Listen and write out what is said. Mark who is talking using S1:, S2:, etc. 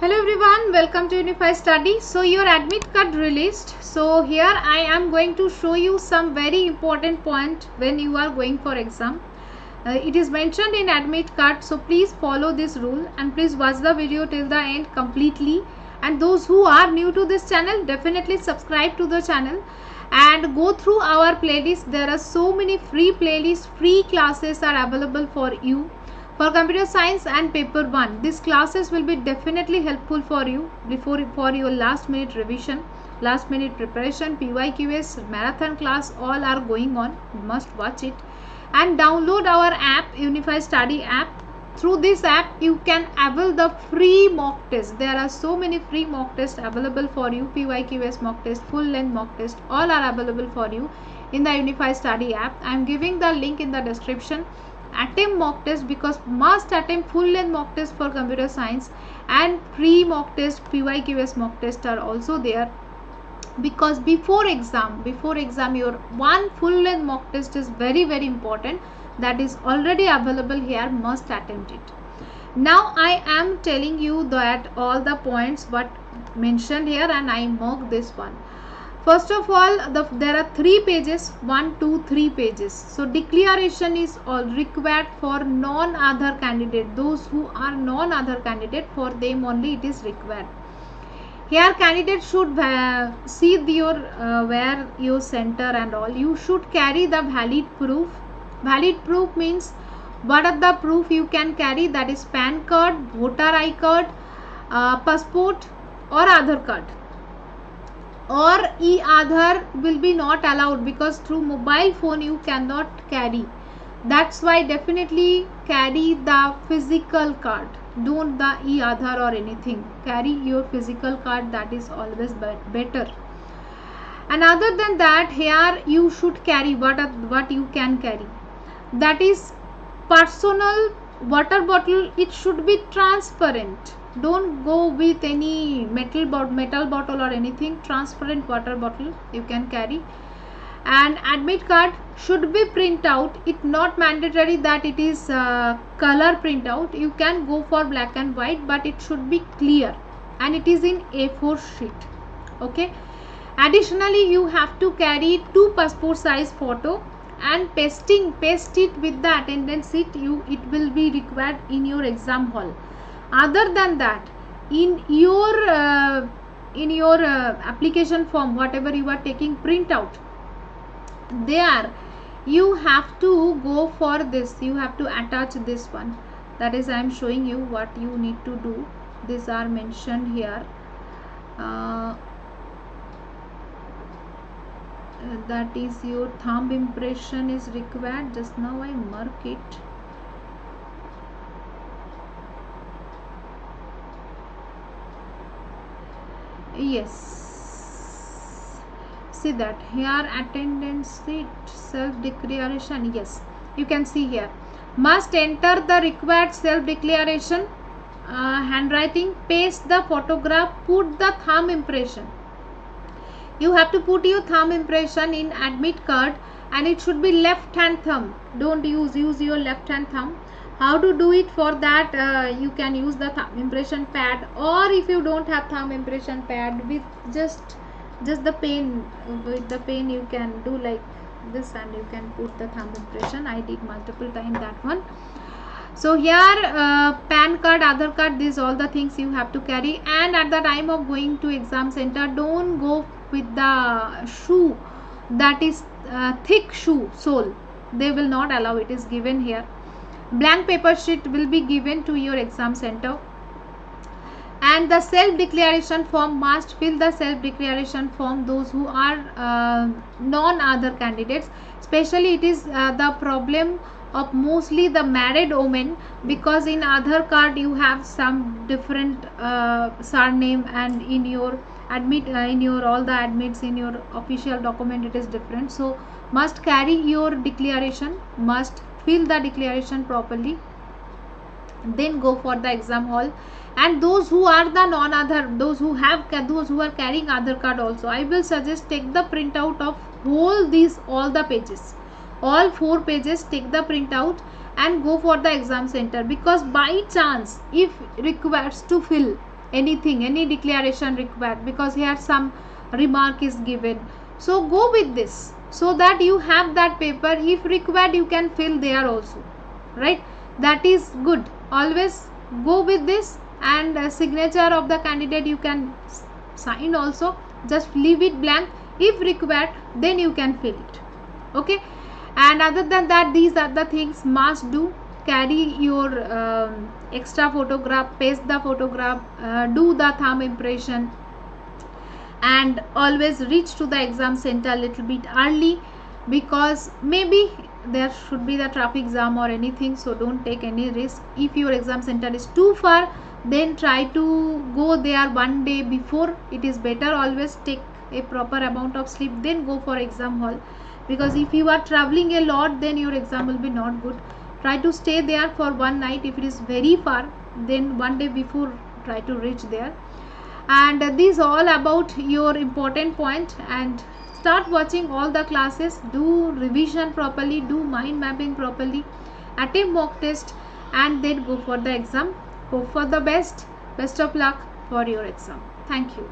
S1: Hello everyone, welcome to Unify Study. So your admit card released. So here I am going to show you some very important point when you are going for exam. It is mentioned in admit card, so please follow this rule and please watch the video till the end completely. And those who are new to this channel, definitely subscribe to the channel and go through our playlist. There are so many free playlists, free classes are available for you. For computer science and paper 1, these classes will be definitely helpful for you for your last minute revision, last minute preparation, PYQS, marathon class, all are going on. You must watch it and download our app, Unify Study app. Through this app you can avail the free mock test. There are so many free mock tests available for you. PYQS mock test, full length mock test, all are available for you in the Unify Study app. I am giving the link in the description. Attempt mock test, because must attempt full length mock test for computer science, and pre mock test, PYQS mock test are also there, because before exam your one full length mock test is very important. That is already available here, must attempt it. Now I am telling you that all the points what mentioned here, and I mark this one. First of all, there are 3 pages, 1, 2, 3 pages. So declaration is all required for non-other candidate. Those who are non-other candidate, for them only it is required. Here candidate should see your where your center and all. You should carry the valid proof. Valid proof means what are the proof you can carry, that is PAN card, voter ID card, passport or Aadhaar card. Or e-Aadhaar will be not allowed, because through mobile phone you cannot carry. That's why definitely carry the physical card. Don't the e-Aadhaar or anything. Carry your physical card, that is always better. And other than that, here you should carry what you can carry. That is personal water bottle. It should be transparent. Don't go with any metal bottle or anything. Transparent water bottle you can carry. And admit card should be print out. It not mandatory that it is color print out. You can go for black and white, but it should be clear and it is in A4 sheet. Okay. Additionally, you have to carry 2 passport size photo and paste it with the attendance sheet. It will be required in your exam hall. Other than that, in your application form, whatever you are taking print out, there you have to go for this. You have to attach this one. That is, I am showing you what you need to do. These are mentioned here. That is, your thumb impression is required. Just now I mark it. Yes, see that here, attendance sheet, self declaration. Yes, you can see here, must enter the required self declaration, handwriting, paste the photograph, put the thumb impression. You have to put your thumb impression in admit card, and it should be left hand thumb. Don't use your left hand thumb. How to do it? For that you can use the thumb impression pad, or if you don't have thumb impression pad, with just the pen, with the pen you can do like this and you can put the thumb impression. I did multiple times that one. So here PAN card, Aadhaar card, these all the things you have to carry. And at the time of going to exam center, don't go with the shoe that is thick shoe sole. They will not allow. It is given here. Blank paper sheet will be given to your exam center. And the self declaration form, must fill the self declaration form those who are non-other candidates. Especially it is the problem of mostly the married women, because in Aadhaar card you have some different surname, and in your admit in your all the admits in your official document it is different. So must carry your declaration, must fill the declaration properly, then go for the exam hall. And those who are the non-other, those who are carrying Aadhaar card also, I will suggest take the printout of all the pages, all 4 pages. Take the printout and go for the exam center, because by chance if requires to fill anything, any declaration required, because here some remark is given. So go with this, so that you have that paper. If required, you can fill there also, right? That is good. Always go with this. And signature of the candidate you can sign also, just leave it blank. If required, then you can fill it. Okay. And other than that, these are the things must do. Carry your extra photograph, paste the photograph, do the thumb impression, and always reach to the exam center a little bit early, because maybe there should be the traffic jam or anything. So don't take any risk. If your exam center is too far, then try to go there one day before. It is better. Always take a proper amount of sleep, then go for exam hall, because if you are traveling a lot, then your exam will be not good. Try to stay there for one night. If it is very far, then one day before try to reach there. And this all about your important point. And start watching all the classes, do revision properly, do mind mapping properly, attempt mock test, and then go for the exam. Hope for the best. Best of luck for your exam. Thank you.